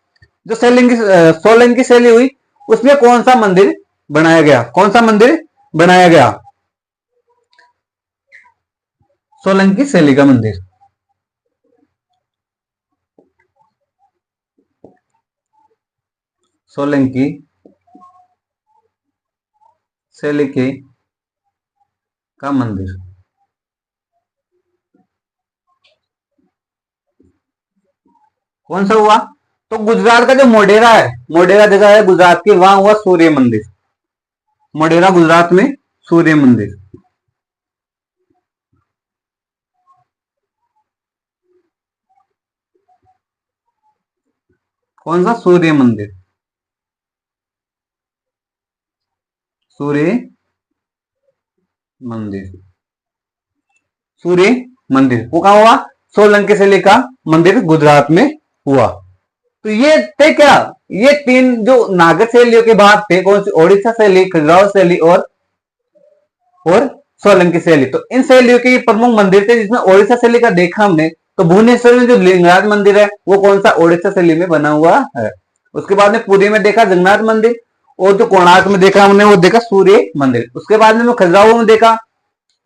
Speaker 1: जो सोलंकी शैली हुई उसमें कौन सा मंदिर बनाया गया? कौन सा मंदिर बनाया गया? सोलंकी शैली का मंदिर। सोलंकी शैली के का मंदिर कौन सा हुआ? तो गुजरात का जो मोढेरा है, मोढेरा जगह है गुजरात की, वहां हुआ सूर्य मंदिर। मोढेरा गुजरात में सूर्य मंदिर। कौन सा? सूर्य मंदिर। सूर्य मंदिर। सूर्य मंदिर वो कहा हुआ? सोलंकी शैली का मंदिर गुजरात में हुआ। तो ये थे क्या? ये तीन जो नागर शैलियों के बाद थे, कौन सी? ओडिशा शैली, खजुराहो शैली और सोलंकी शैली। तो इन शैलियों के प्रमुख मंदिर थे, जिसमें ओडिशा शैली का देखा हमने तो भुवनेश्वर में जो लिंगराज मंदिर है वो कौन सा? ओडिशा शैली में बना हुआ है। उसके बाद में पुरी में देखा जगन्नाथ मंदिर, और जो कोणार्क में देखा हमने वो देखा सूर्य मंदिर। उसके बाद में खजुराहो में देखा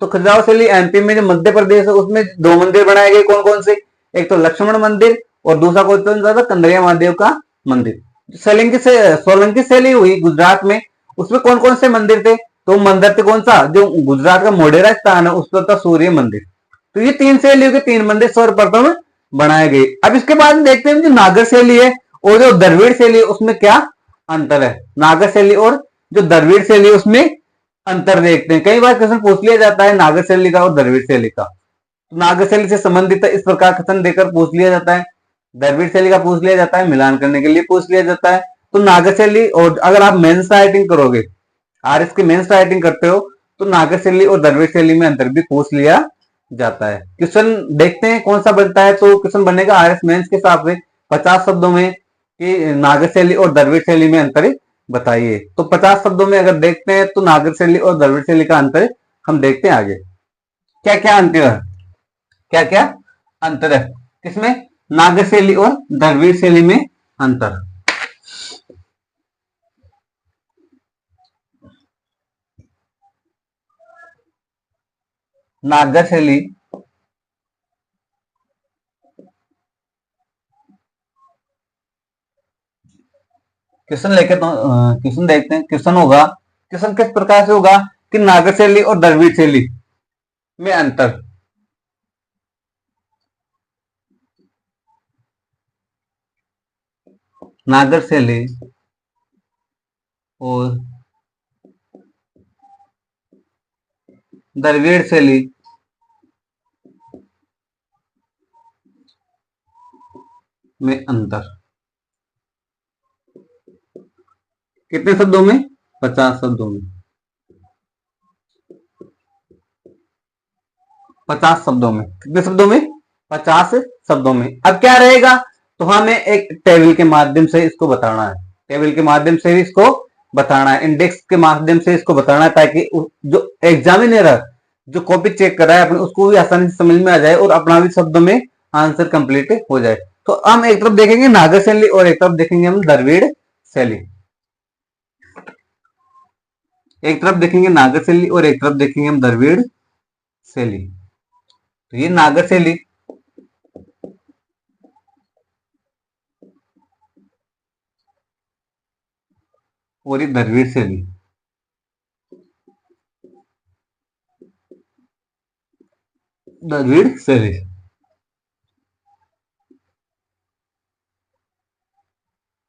Speaker 1: तो खजुराहो शैली एमपी में जो मध्य प्रदेश है उसमें दो मंदिर बनाए गए। कौन कौन से? एक तो लक्ष्मण मंदिर और दूसरा कौन सा था? कंदरिया महादेव का मंदिर। सोलंकी शैली हुई गुजरात में, उसमें कौन कौन से मंदिर थे? तो मंदिर थे कौन सा? जो गुजरात का मोढेरा स्थान है उस पर था सूर्य मंदिर। तो ये तीन शैलियों के तीन मंदिर सर्वप्रथम बनाए गए। अब इसके बाद में देखते हैं जो नागर शैली है और जो द्रविड़ शैली है उसमें क्या अंतर है। नागर शैली और जो द्रविड़ शैली है उसमें अंतर देखते हैं। कई बार क्वेश्चन पूछ लिया जाता है नागर शैली का और द्रविड़ शैली का। तो नागर शैली से संबंधित इस प्रकार क्वेश्चन देकर पूछ लिया जाता है। द्रविड़ शैली का पूछ लिया जाता है, मिलान करने के लिए पूछ लिया जाता है। तो नागर शैली, और अगर आप मेंस राइटिंग करोगे, आरएस की मेंस राइटिंग करते हो, तो नागर शैली और द्रविड़ शैली में अंतर भी पूछ लिया जाता है। क्वेश्चन देखते हैं कौन सा बनता है। तो क्वेश्चन बनेगा आरएस मेंस के हिसाब से 50 शब्दों में कि नागर शैली और द्रविड़ शैली में अंतर बताइए। तो 50 शब्दों में अगर देखते हैं तो नागर शैली और द्रविड़ शैली का अंतर हम देखते हैं आगे। क्या क्या अंतर है? क्या क्या अंतर है किसमें? नागर शैली और द्रविड़ शैली में अंतर। नागर शैली क्वेश्चन लेके तो क्वेश्चन देखते हैं। क्वेश्चन होगा, क्वेश्चन किस प्रकार से होगा कि नागर शैली और द्रविड़ शैली में अंतर। नागर शैली और द्रविड़ शैली में अंतर कितने शब्दों में? 50 शब्दों में। 50 शब्दों में। कितने शब्दों में? 50 शब्दों में। अब क्या रहेगा? तो हमें एक टेबल के माध्यम से इसको बताना है। टेबल के माध्यम से भी इसको बताना है, इंडेक्स के माध्यम से इसको बताना है, ताकि जो एग्जामिनर है जो कॉपी चेक कर रहा है अपने, उसको भी आसानी से समझ में आ जाए और अपना भी शब्दों में आंसर कंप्लीट हो जाए। तो हम एक तरफ देखेंगे नागर शैली और एक तरफ देखेंगे हम द्रविड़ शैली। एक तरफ देखेंगे नागर शैली और एक तरफ देखेंगे हम द्रविड़ शैली। तो ये नागर शैली और ये द्रविड़ शैली। द्रविड़ शैली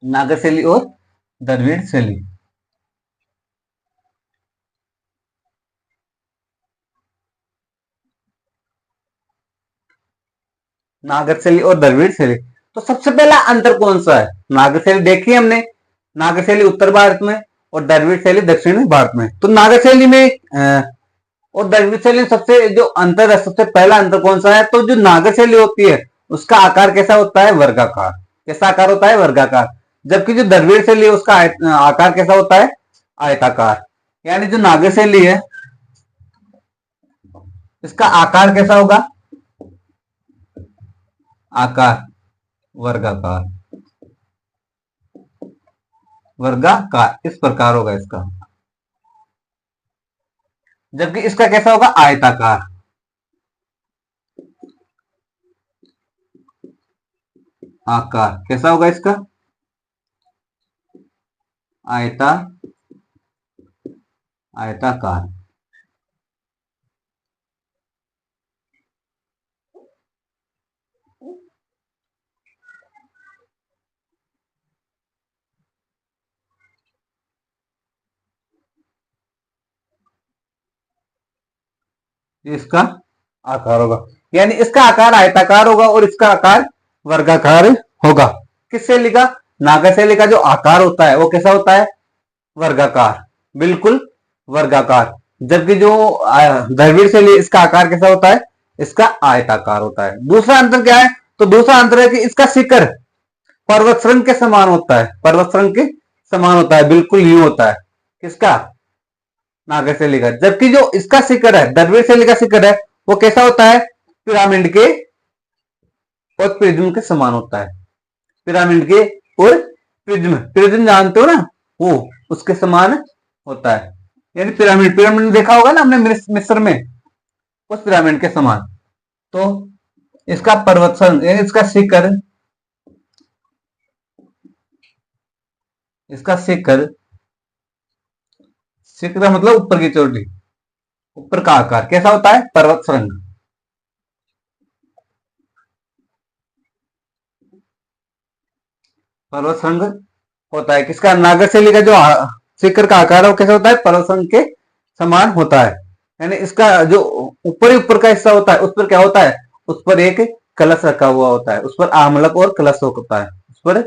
Speaker 1: नागर शैली और द्रविड़ शैली। नागर शैली और द्रविड़ शैली। तो सबसे पहला अंतर कौन सा है? नागर शैली देखी हमने, नागर शैली उत्तर भारत में और द्रविड़ शैली दक्षिण भारत में। तो नागर शैली में और द्रविड़ शैली में सबसे जो अंतर है, सबसे पहला अंतर कौन सा है? तो जो नागर शैली होती है उसका आकार कैसा होता है? वर्गाकार। कैसा आकार होता है? वर्गाकार। जबकि जो द्रविड़ शैली है उसका आकार कैसा होता है? आयताकार। यानी जो नागर शैली है इसका आकार कैसा होगा? आकार वर्गाकार। वर्गाकार इस प्रकार होगा इसका। जबकि इसका कैसा होगा? आयताकार। आकार कैसा होगा इसका? आयताकार। इसका आकार होगा, यानी इसका आकार आयताकार होगा और इसका आकार वर्गाकार होगा। किस शैली का? नागर शैली का जो आकार होता है वो कैसा होता है? वर्गाकार, बिल्कुल वर्गाकार। जबकि जो द्रविड़ शैली इसका आकार कैसा होता है? इसका आयताकार होता है। दूसरा अंतर क्या है? तो दूसरा अंतर है कि इसका शिखर पर्वत श्रृंग के समान होता है। पर्वत श्रृंग के समान होता है, बिल्कुल यूं होता है। किसका? नागर शैली का। जबकि जो इसका शिखर है, द्रविड़ शैली का शिखर है, वो कैसा होता है? पिरामिड के और प्रिज्म के समान होता है। पिरामिड के और प्रिज्म, प्रिज्म जानते हो ना, वो उसके समान होता है। यानी पिरामिड, पिरामिड देखा होगा ना हमने मिस्र में, उस पिरामिड के समान। तो इसका पर्वतन यानी इसका शिखर, इसका शिखर, शिखर मतलब ऊपर की चोटी, ऊपर का आकार कैसा होता है? पर्वत श्रृंग। पर्वत श्रृंग होता है। किसका? नागर शैली का जो शिखर का आकार है वो कैसा होता है? पर्वत श्रृंग के समान होता है। यानी इसका जो ऊपर का हिस्सा होता है उस पर क्या होता है? उस पर एक कलश रखा हुआ होता है, उस पर आमलक और कलश होता है, उस पर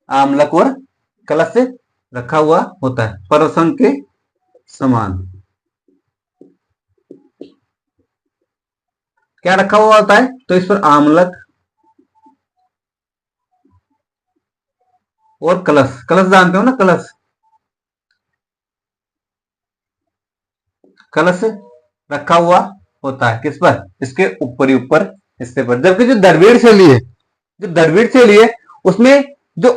Speaker 1: आमलक और कलश रखा हुआ होता है, पर्वत श्रृंग के समान। क्या रखा हुआ होता है? तो इस पर आमलक और कलश, कलश जानते हो ना, कलश, कलश रखा हुआ होता है। किस पर? इसके ऊपर ही ऊपर हिस्से पर। जबकि जो द्रविड़ शैली है, जो द्रविड़ शैली है उसमें जो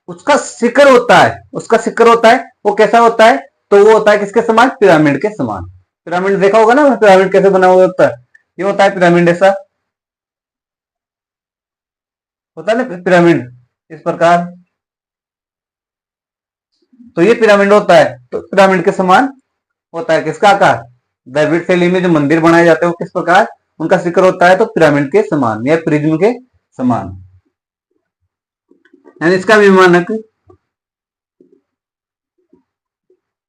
Speaker 1: उसका शिखर होता है, उसका शिखर होता है वो कैसा होता है? तो वो होता है किसके समान? पिरामिड के समान। पिरामिड देखा होगा ना, पिरामिड कैसे बना हुआ होता है? ये होता है पिरामिड, ऐसा होता है ना पिरामिड, इस प्रकार। तो ये पिरामिड होता है, तो पिरामिड के समान होता है। किसका आकार? द्रविड़ शैली में जो मंदिर बनाए जाते हैं वो किस प्रकार उनका शिखर होता है? तो पिरामिड के समान या प्रिज्म के समान। यानी इसका विमानक,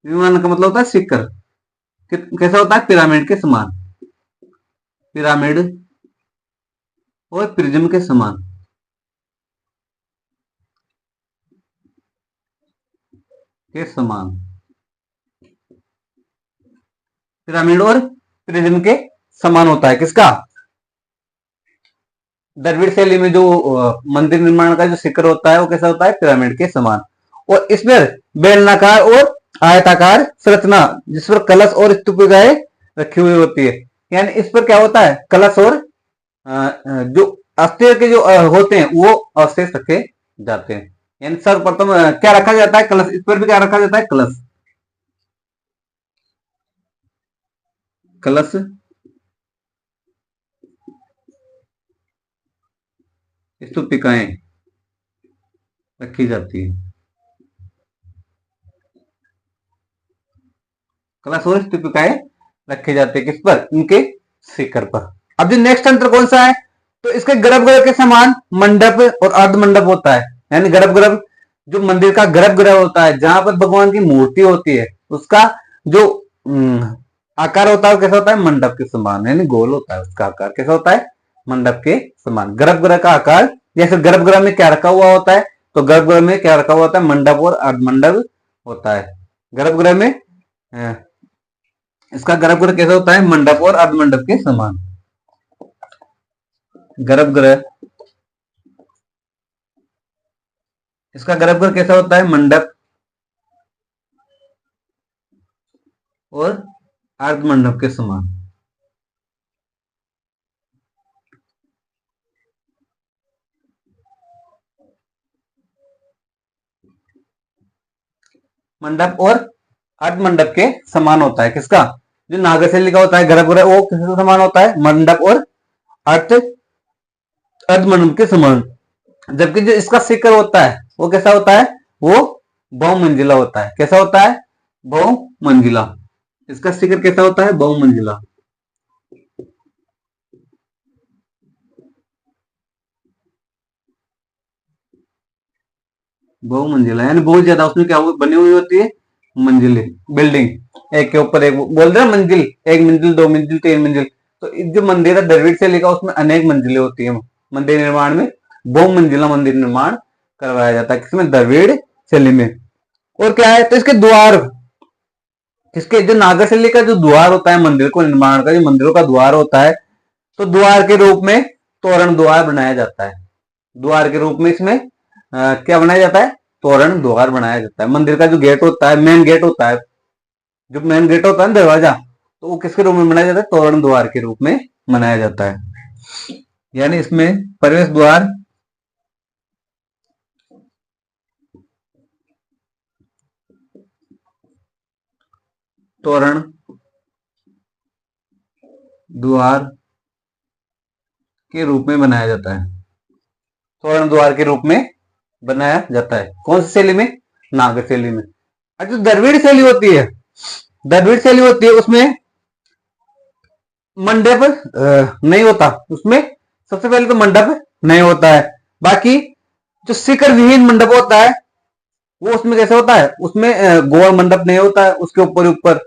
Speaker 1: विमानक का मतलब होता है शिखर। कैसा होता है? पिरामिड के समान, पिरामिड और प्रिज्म के समान, के समान। पिरामिड और प्रिज्म के समान होता है। किसका? द्रविड़ शैली में जो मंदिर निर्माण का जो शिखर होता है वो कैसा होता है? पिरामिड के समान। और इसमें बेलनाकार और आयताकार संरचना जिस पर कलश और स्तूपिकाएं रखी हुई होती है। यानी इस पर क्या होता है? कलश और जो अस्थिर के जो होते हैं वो अवशेष रखे जाते हैं। यानी सर्वप्रथम क्या रखा जाता है? कलश। इस पर भी क्या रखा जाता है? कलश, कलश स्तूपिकाएं रखी जाती है। कलश और स्तूपिकाएं रखे जाते हैं किस पर? इनके शिखर पर। अब जो नेक्स्ट अंतर कौन सा है? तो इसके गर्भगृह के समान मंडप और अर्ध मंडप होता है। यानी गर्भगृह जो मंदिर का गर्भगृह होता है, जहां पर भगवान की मूर्ति होती है, उसका जो आकार होता है वो कैसा होता है? मंडप के समान, यानी गोल होता है। उसका आकार कैसा होता है? मंडप के समान। गर्भगृह का आकार, जैसे गर्भगृह में क्या रखा हुआ होता है? तो गर्भगृह में क्या रखा हुआ होता है? मंडप और अर्धमंडप होता है। गर्भगृह में इसका गर्भगृह कैसा होता है? मंडप और अर्धमंडप के समान। गर्भगृह, इसका गर्भगृह कैसा होता है? मंडप और अर्धमंडप के समान। मंडप और अर्धमंडप के समान होता है। किसका? जो नागरशैली का होता है गर्भगृह, वो किसके समान होता है? मंडप और अर्धमंडप के समान। जबकि जो इसका शिखर होता है वो कैसा होता है? वो बहुमंजिला होता है। कैसा होता है? बहुमंजिला। इसका शिखर कैसा होता है? बहुमंजिला। बहुमंजिला यानी बहुत ज्यादा उसमें क्या बनी हुई होती है? मंजिलें, बिल्डिंग, एक के ऊपर एक। बोल रहे हैं मंजिल, एक मंजिल, दो मंजिल, तीन मंजिल। तो जो मंदिर है द्रविड़ शैली का, उसमें अनेक मंजिलें होती है। मंदिर निर्माण में बहुमंजिला मंदिर निर्माण करवाया जाता है। किसमें? द्रविड़ शैली में। और क्या है? तो इसके द्वार, इसके जो नागर शैली का जो द्वार होता है मंदिर को निर्माण का, जो मंदिरों का द्वार होता है, तो द्वार के रूप में तोरण द्वार बनाया जाता है। द्वार के रूप में इसमें क्या बनाया जाता है? तोरण द्वार बनाया जाता है। मंदिर का जो गेट होता है, मेन गेट होता है, जो मेन गेट होता है दरवाजा, तो वो किसके रूप में बनाया जाता है? तोरण द्वार के रूप में बनाया जाता है। यानी इसमें प्रवेश द्वार, तोरण द्वार के रूप में बनाया जाता है। तोरण द्वार के रूप में बनाया जाता है। कौन सी शैली में? नागर शैली में। अच्छा, द्रविड़ शैली होती है, द्रविड़ शैली होती है, उसमें मंडप नहीं होता। उसमें सबसे पहले तो मंडप नहीं होता है। बाकी जो शिखर विहीन मंडप होता है, वो उसमें कैसे होता है? उसमें गोल मंडप नहीं होता है, उसके ऊपर ऊपर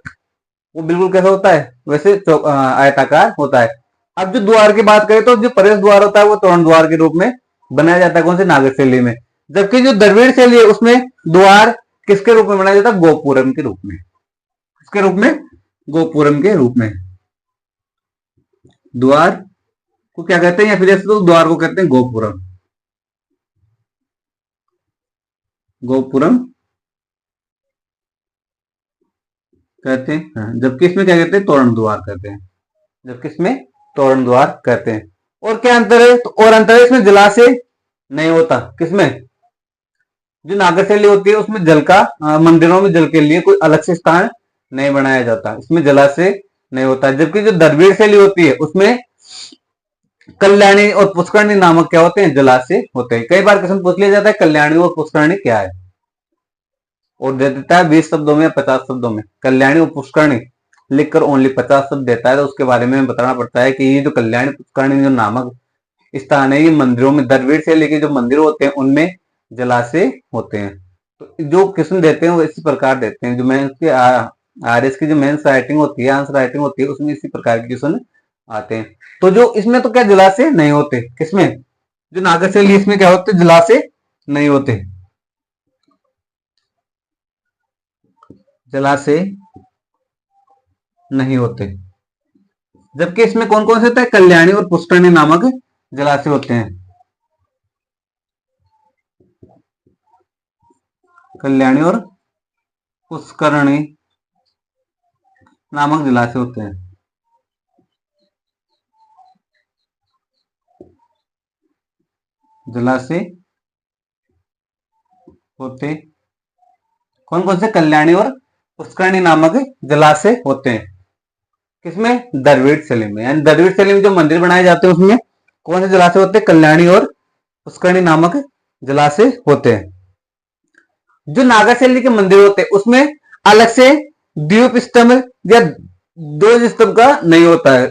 Speaker 1: वो बिल्कुल कैसा होता है? वैसे आयताकार होता है। अब जो द्वार की बात करें, तो जो प्रवेश द्वार होता है वो तोरण द्वार के रूप में बनाया जाता है। कौन से? नागर शैली में। जबकि जो द्रविड़ शैली है, उसमें द्वार किसके रूप में बनाया जाता है? गोपुरम के रूप में। किसके रूप में? गोपुरम के रूप में। द्वार को क्या कहते हैं? या फिर जैसे तो द्वार को कहते हैं गोपुरम। गोपुरम कहते हैं। हाँ, जबकि इसमें क्या कहते हैं? तोरण द्वार कहते हैं। जबकि इसमें तोरण द्वार कहते हैं। और क्या अंतर है? तो और अंतर है, इसमें जलाशय नहीं होता। किसमें? जो नागर शैली होती है उसमें जल का मंदिरों में जल के लिए कोई अलग से स्थान नहीं बनाया जाता, इसमें जलाशय नहीं होता। जबकि जो द्रविड़ शैली होती है उसमें कल्याणी और पुष्करणी नामक क्या होते हैं? जलाशय होते हैं। कई बार क्वेश्चन पूछ लिया जाता है कल्याणी और पुष्करणी क्या है, और दे देता है 20 शब्दों में या 50 शब्दों में। कल्याणी और पुष्करणी लिखकर ओनली 50 शब्द देता है, तो उसके बारे में बताना पड़ता है कि ये जो कल्याणी पुष्करणी जो नामक स्थान है, ये मंदिरों में द्रविड़ शैली के जो मंदिर होते हैं उनमें जलाशय होते हैं। तो जो क्वेश्चन देते हैं वो इसी प्रकार देते हैं। जो मेंस के आरएस की जो मेंस राइटिंग होती है, आंसर राइटिंग होती है, उसमें इसी प्रकार के क्वेश्चन आते हैं। तो जो इसमें तो क्या जलाशय नहीं होते? किसमें? जो नागर शैली, इसमें क्या होते? जलाशय नहीं होते। जलाशय नहीं होते। जबकि इसमें कौन कौन से होते हैं? कल्याणी और पुष्करणी नामक जलाशय होते हैं। कल्याणी और पुष्करणी नामक जलाशय होते हैं। जलाशय होते कौन कौन से? कल्याणी और पुष्करणी नामक जलाशय होते हैं। किसमें? द्रविड़ शैली में। यानी द्रविड़ शैली में जो मंदिर बनाए जाते हैं उसमें कौन से जलाशय होते हैं? कल्याणी और पुष्करणी नामक जलाशय होते हैं। जो नागर शैली के मंदिर होते हैं उसमें अलग से द्वीप स्तंभ या ध्वज स्तंभ का नहीं होता है।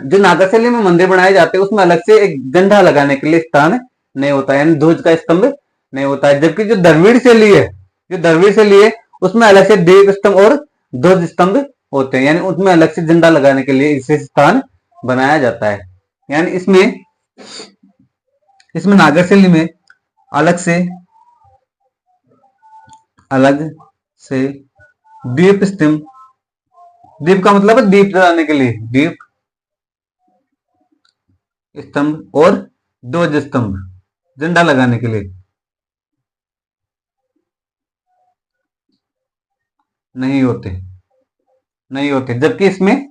Speaker 1: जो नागर शैली में मंदिर बनाए जाते हैं उसमें अलग से एक झंडा लगाने के लिए स्थान नहीं होता है, यानी ध्वज का स्तंभ नहीं होता है। जबकि जो द्रविड़ शैली है, जो द्रविड़ शैली है उसमें अलग से दीप स्तंभ और ध्वज स्तंभ होते हैं, यानी उसमें अलग से झंडा लगाने के लिए विशेष स्थान बनाया जाता है। यानी इसमें इसमें नागर शैली में अलग से दीप स्तंभ, दीप का मतलब है दीप जलाने के लिए, दीप स्तंभ और ध्वज स्तंभ झंडा लगाने के लिए नहीं होते, नहीं होते। जबकि इसमें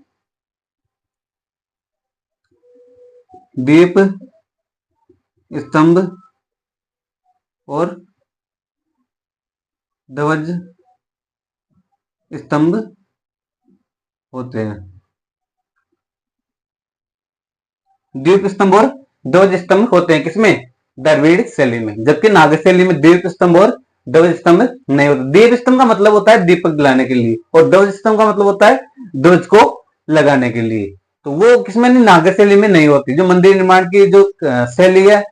Speaker 1: दीप स्तंभ और ध्वज स्तंभ होते हैं। द्वीप स्तंभ और ध्वज स्तंभ होते हैं किसमें? द्रविड़ शैली में। जबकि नागर शैली में द्वीप स्तंभ और ध्वज स्तंभ नहीं होते। दीप स्तंभ का मतलब होता है दीपक जलाने के लिए और ध्वज स्तंभ का मतलब होता है ध्वज को लगाने के लिए। तो वो किसमें नहीं, नागर शैली में नहीं होती। जो मंदिर निर्माण की जो शैली है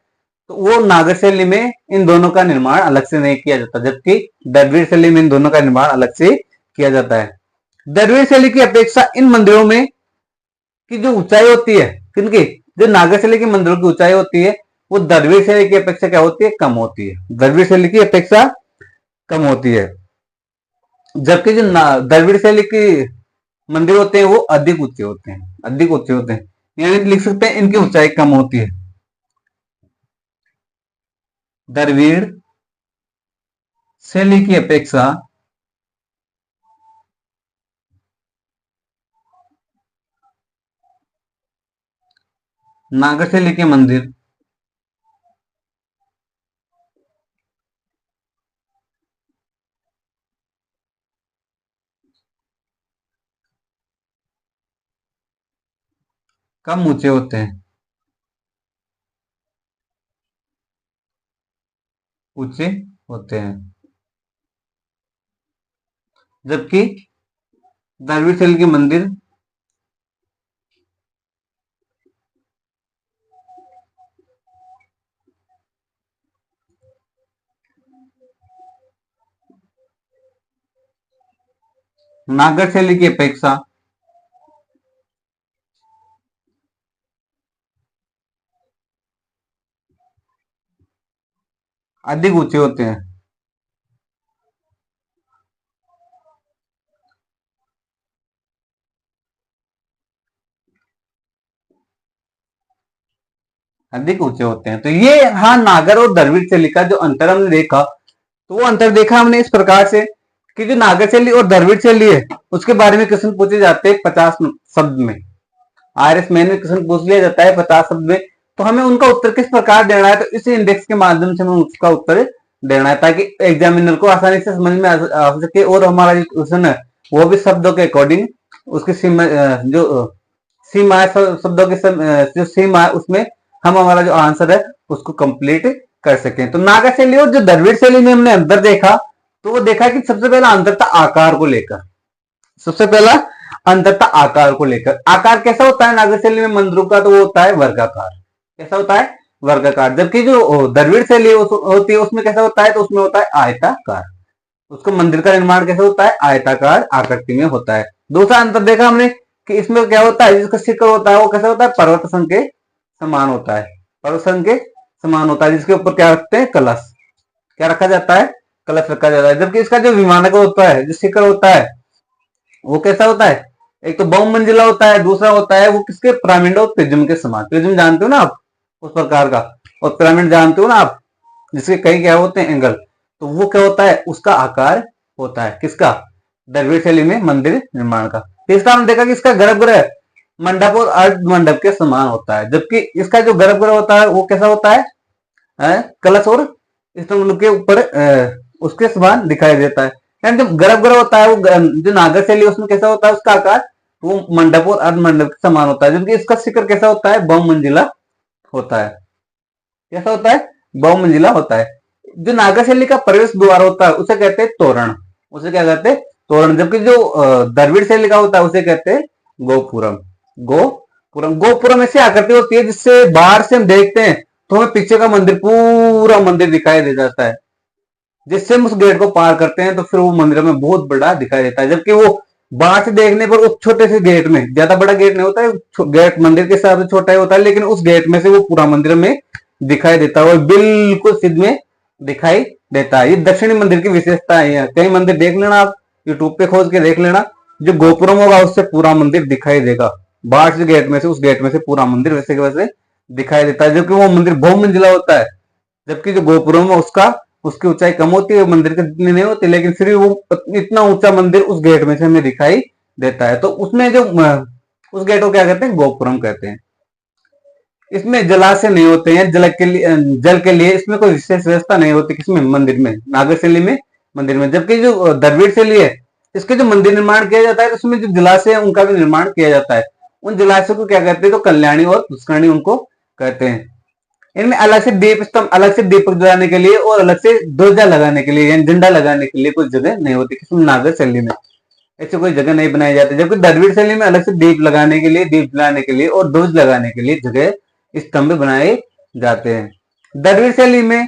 Speaker 1: तो वो नागर शैली में इन दोनों का निर्माण अलग से नहीं किया जाता, जबकि द्रविड़ शैली में इन दोनों का निर्माण अलग से किया जाता है। द्रविड़ शैली की अपेक्षा इन मंदिरों में की जो ऊंचाई होती है, किनकी, जो नागर शैली के मंदिरों की ऊंचाई होती है वो द्रविड़ शैली की अपेक्षा क्या होती है? कम होती है। द्रविड़ शैली की अपेक्षा कम होती है। जबकि जो द्रविड़ शैली के मंदिर होते हैं वो अधिक ऊंचे होते हैं, अधिक ऊंचे होते हैं, यानी लिख सकते हैं इनकी ऊंचाई कम होती है। द्रविड़ शैली की अपेक्षा नागर शैली के मंदिर कम ऊंचे होते हैं, ऊंचे होते हैं। जबकि द्रविड़ शैली के मंदिर नागर शैली की अपेक्षा अधिक ऊंचे होते हैं। अधिक ऊंचे होते हैं। तो ये हाँ, नागर और द्रविड़ शैली का जो अंतर हमने देखा, तो वो अंतर देखा हमने इस प्रकार से कि जो नागर शैली और द्रविड़ शैली है उसके बारे में क्वेश्चन पूछे जाते हैं 50 शब्द में। आरएस मेन में क्वेश्चन पूछ लिया जाता है 50 शब्द में, तो हमें उनका उत्तर किस प्रकार देना है, तो इस इंडेक्स के माध्यम से हमें उसका उत्तर देना है ताकि एग्जामिनर को आसानी से समझ में आ सके और हमारा जो क्वेश्चन है वो भी शब्दों के अकॉर्डिंग उसकी सीमा, जो सीमा है शब्दों की जो सीमा है उसमें हम हमारा जो आंसर है उसको कंप्लीट कर सकें। तो नागर शैली और जो द्रविड़ शैली में हमने अंतर देखा, तो वो देखा कि सबसे पहला अंतर था आकार को लेकर। सबसे पहला अंतर था आकार को लेकर। आकार कैसा होता है नागर शैली में मंदिरों का, तो वो होता है वर्गाकार। कैसा होता है? वर्गाकार। जबकि जो द्रविड़ शैली होती है उसमें कैसा होता है, तो उसमें होता है आयताकार। उसको मंदिर का निर्माण कैसे होता है? आयताकार आकृति में होता है। दूसरा अंतर देखा हमने कि इसमें क्या होता है, जिसका शिखर होता है वो कैसा होता है? पर्वत संघ के समान होता है, पर्वत संघ के समान होता है, जिसके ऊपर क्या रखते हैं? कलश। क्या रखा जाता है? कलश रखा जाता है। जबकि इसका जो विमानक होता है, जो शिखर होता है, वो कैसा होता है? एक तो बहुमंजिला होता है, दूसरा होता है वो किसके? पिरामिड और प्रिज्म के समान। प्रिज्म जानते हो ना आप, उस प्रकार का, और पिरामिड जानते हो ना आप, जिसके कई क्या होते हैं? एंगल। तो वो क्या होता है? उसका आकार होता है किसका? द्रविड़ शैली में मंदिर निर्माण का। तीसरा हमने देखा कि इसका गर्भगृह मंडप और अर्ध मंडप के समान होता है, जबकि इसका जो गर्भगृह होता है वो कैसा होता है? कलश और स्तंभ के ऊपर उसके समान दिखाई देता है। यानी जो गर्भगृह होता है वो जो नागर शैली उसमें कैसा होता है? उसका आकार वो मंडप और अर्ध मंडप के समान होता है, जबकि इसका शिखर कैसा होता है? बहुमंजिला होता है। कैसा होता है? बहुमंजिला होता है। जो नागर शैली का प्रवेश द्वार होता है उसे कहते हैं तोरण। उसे क्या कहते हैं? तोरण। जबकि जो द्रविड़ शैली का होता है उसे कहते हैं गोपुरम। गोपुरम। गोपुरम ऐसी आकृति होती है जिससे बाहर से हम देखते हैं तो हमें पीछे का मंदिर, पूरा मंदिर दिखाई दे जाता है। जिससे हम उस गेट को पार करते हैं तो फिर वो मंदिर में बहुत बड़ा दिखाई देता है, जबकि वो बाहर से देखने पर उस छोटे से गेट में, ज्यादा बड़ा गेट नहीं होता है, गेट मंदिर के हिसाब से छोटा ही होता है, लेकिन उस गेट में से वो पूरा मंदिर में दिखाई देता है और बिल्कुल सिद्ध में दिखाई देता है। ये दक्षिणी मंदिर की विशेषता है। कई मंदिर देख लेना आप, यूट्यूब पे खोज के देख लेना, जो गोपुरम होगा उससे पूरा मंदिर दिखाई देगा। बाहर से गेट में से, उस गेट में से पूरा मंदिर वैसे के वैसे दिखाई देता है, जबकि वो मंदिर बहुमंजिला होता है। जबकि जो गोपुरम है उसका, उसकी ऊंचाई कम होती है, मंदिर के जितनी नहीं होती, लेकिन फिर वो इतना ऊंचा मंदिर उस गेट में से हमें दिखाई देता है। तो उसमें जो उस गेट को क्या कहते हैं, गोपुरम कहते हैं। इसमें जलाशय नहीं होते हैं, जल के लिए इसमें कोई विशेष व्यवस्था नहीं होती, किसमें, मंदिर में, नागरशैली में मंदिर में। जबकि जो द्रविड़ शैली है, इसके जो मंदिर निर्माण किया जाता है तो उसमें जो जलाशय है उनका भी निर्माण किया जाता है। उन जलाशय को क्या कहते हैं, तो कल्याणी और पुष्करणी उनको कहते हैं। इनमें अलग से दीप स्तंभ, अलग से दीपक जलाने के लिए और अलग से ध्वजा लगाने के लिए, यानी झंडा लगाने के लिए कोई जगह नहीं होती, किसी नागर शैली में ऐसे कोई जगह नहीं बनाई जाती। जबकि द्रविड़ शैली में अलग से दीप लगाने के लिए, दीप जलाने के लिए और ध्वज लगाने के लिए जगह, स्तंभ बनाए जाते हैं। द्रविड़ शैली में,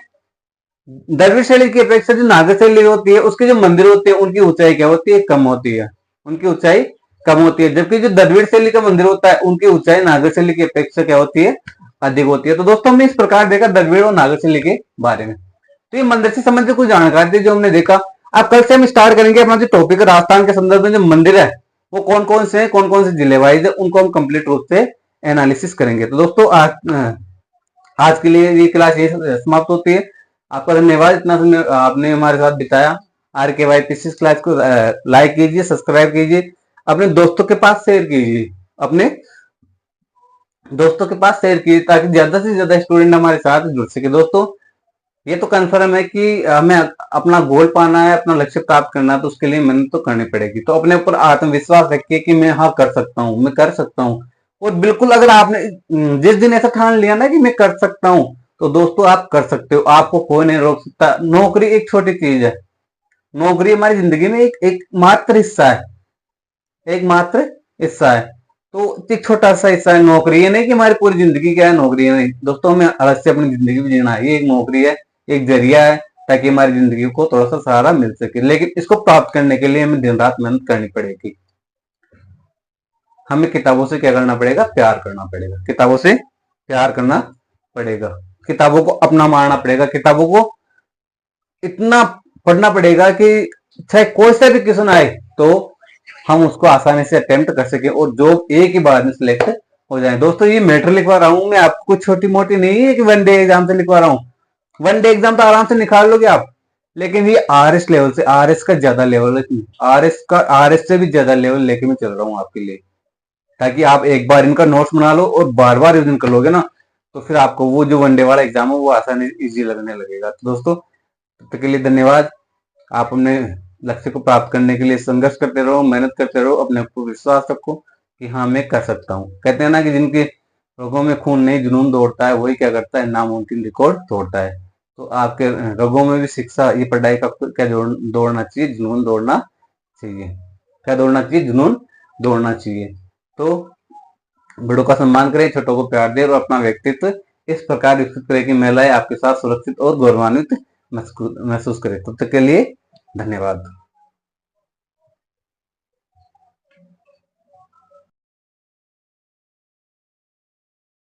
Speaker 1: द्रविड़ शैली की अपेक्षा जो नागर शैली होती है उसके जो मंदिर होते हैं उनकी ऊंचाई क्या होती है, कम होती है, उनकी ऊंचाई कम होती है। जबकि जो द्रविड़ शैली का मंदिर होता है उनकी ऊंचाई नागर शैली की अपेक्षा क्या होती है, अधिक होती है। तो दोस्तों हमने इस प्रकार देखा द्रविड़ और नागर शैली के बारे में। तो ये मंदिर से संबंधित कुछ जानकारी थी जो हमने देखा। अब कल से हम स्टार्ट करेंगे अपना जो टॉपिक है, राजस्थान के संदर्भ में जो मंदिर है वो कौन कौन से हैं, कौन कौन से जिले वाइज है, उनको हम कंप्लीट रूप से एनालिसिस करेंगे। तो दोस्तों आज के लिए ये क्लास ये समाप्त होती है। आपका धन्यवाद, इतना समय आपने हमारे साथ बिताया। RKYP क्लास को लाइक कीजिए, सब्सक्राइब कीजिए, अपने दोस्तों के पास शेयर कीजिए, अपने दोस्तों के पास शेयर कीजिए, ताकि ज्यादा से ज्यादा स्टूडेंट हमारे साथ जुड़ सके। दोस्तों ये तो कंफर्म है कि हमें अपना गोल पाना है, अपना लक्ष्य प्राप्त करना है, तो उसके लिए मेहनत तो करनी पड़ेगी। तो अपने ऊपर आत्मविश्वास रखिए कि मैं हाँ कर सकता हूँ, मैं कर सकता हूँ। और बिल्कुल अगर आपने जिस दिन ऐसा ठान लिया ना कि मैं कर सकता हूँ, तो दोस्तों आप कर सकते हो, आपको कोई नहीं रोक सकता। नौकरी एक छोटी चीज है, नौकरी हमारी जिंदगी में एक मात्र हिस्सा है, एक मात्र हिस्सा है। तो एक छोटा सा हिस्सा है नौकरी, ये नहीं कि हमारी पूरी जिंदगी क्या है नौकरी है, नहीं दोस्तों, हमें अलग से अपनी जिंदगी भी जीना है। ये एक नौकरी है, एक जरिया है, ताकि हमारी जिंदगी को थोड़ा सा सहारा मिल सके। लेकिन इसको प्राप्त करने के लिए हमें दिन रात मेहनत करनी पड़ेगी। हमें किताबों से क्या करना पड़ेगा, प्यार करना पड़ेगा, किताबों से प्यार करना पड़ेगा, किताबों को अपना मानना पड़ेगा, किताबों को इतना पढ़ना पड़ेगा कि चाहे कोई सा भी क्वेश्चन आए तो हम उसको आसानी से अटेम्प्ट कर सके और जॉब एक ही बार में सिलेक्ट हो जाए। दोस्तों ये मैटर लिखवा रहा हूं मैं आपको, छोटी मोटी नहीं है कि वन डे एग्जाम से लिखवा रहा हूं। वन डे एग्जाम तो आराम से निकाल लोगे आप, लेकिन ये RS लेवल से, RS का ज्यादा लेवल है, RS से भी ज्यादा लेवल लेके मैं चल रहा हूँ आपके लिए, ताकि आप एक बार इनका नोट्स बना लो और बार बार रिविजन कर लोगे ना, तो फिर आपको वो जो वन डे वाला एग्जाम है वो आसानी इजी लगने लगेगा। तो दोस्तों तब तक के लिए धन्यवाद। आप अपने लक्ष्य को प्राप्त करने के लिए संघर्ष करते रहो, मेहनत करते रहो, अपने ऊपर विश्वास रखो कि हाँ मैं कर सकता हूँ। कहते हैं ना कि जिनके रगों में खून नहीं जुनून दौड़ता है, वही क्या करता है, नामुमकिन रिकॉर्ड तोड़ता है। तो आपके रगों में भी शिक्षा, ये पढ़ाई का क्या दौड़ना चाहिए, जुनून दौड़ना चाहिए। क्या दौड़ना चाहिए, जुनून दौड़ना चाहिए। तो बड़ों का सम्मान करें, छोटों को प्यार दें और अपना व्यक्तित्व इस प्रकार विकसित करें कि महिलाएं आपके साथ सुरक्षित और गौरवान्वित महसूस करें। तब तक के लिए धन्यवाद।